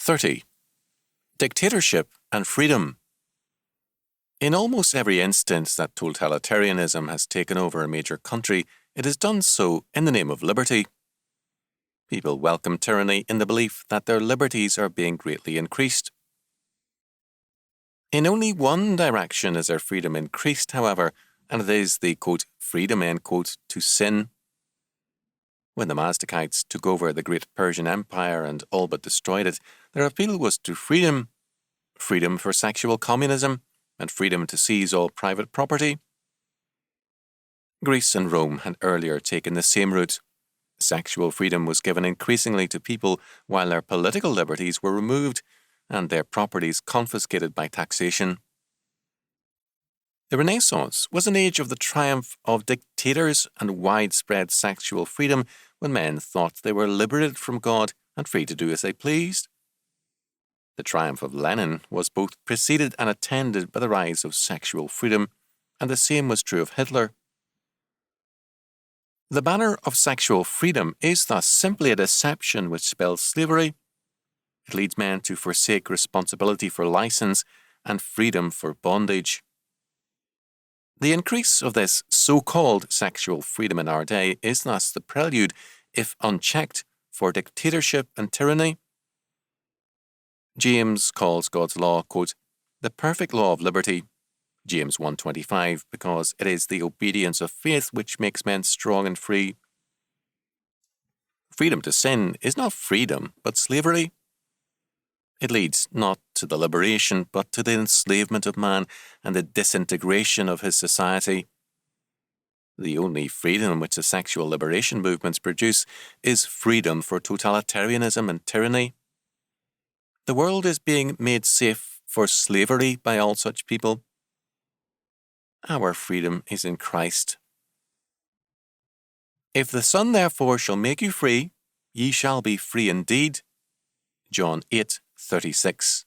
30. Dictatorship and freedom. In almost every instance that totalitarianism has taken over a major country, it has done so in the name of liberty. People welcome tyranny in the belief that their liberties are being greatly increased. In only one direction is their freedom increased, however, and it is the, quote, freedom, end quote, to sin. When the Mazdakites took over the great Persian Empire and all but destroyed it, their appeal was to freedom. Freedom for sexual communism, and freedom to seize all private property. Greece and Rome had earlier taken the same route. Sexual freedom was given increasingly to people while their political liberties were removed and their properties confiscated by taxation. The Renaissance was an age of the triumph of dictators and widespread sexual freedom when men thought they were liberated from God and free to do as they pleased. The triumph of Lenin was both preceded and attended by the rise of sexual freedom, and the same was true of Hitler. The banner of sexual freedom is thus simply a deception which spells slavery. It leads men to forsake responsibility for license and freedom for bondage. The increase of this so-called sexual freedom in our day is thus the prelude, if unchecked, for dictatorship and tyranny. James calls God's law, quote, the perfect law of liberty, James 1:25, because it is the obedience of faith which makes men strong and free. Freedom to sin is not freedom, but slavery. It leads not to the liberation, but to the enslavement of man and the disintegration of his society. The only freedom which the sexual liberation movements produce is freedom for totalitarianism and tyranny. The world is being made safe for slavery by all such people. Our freedom is in Christ. If the Son therefore shall make you free, ye shall be free indeed. John 8:36.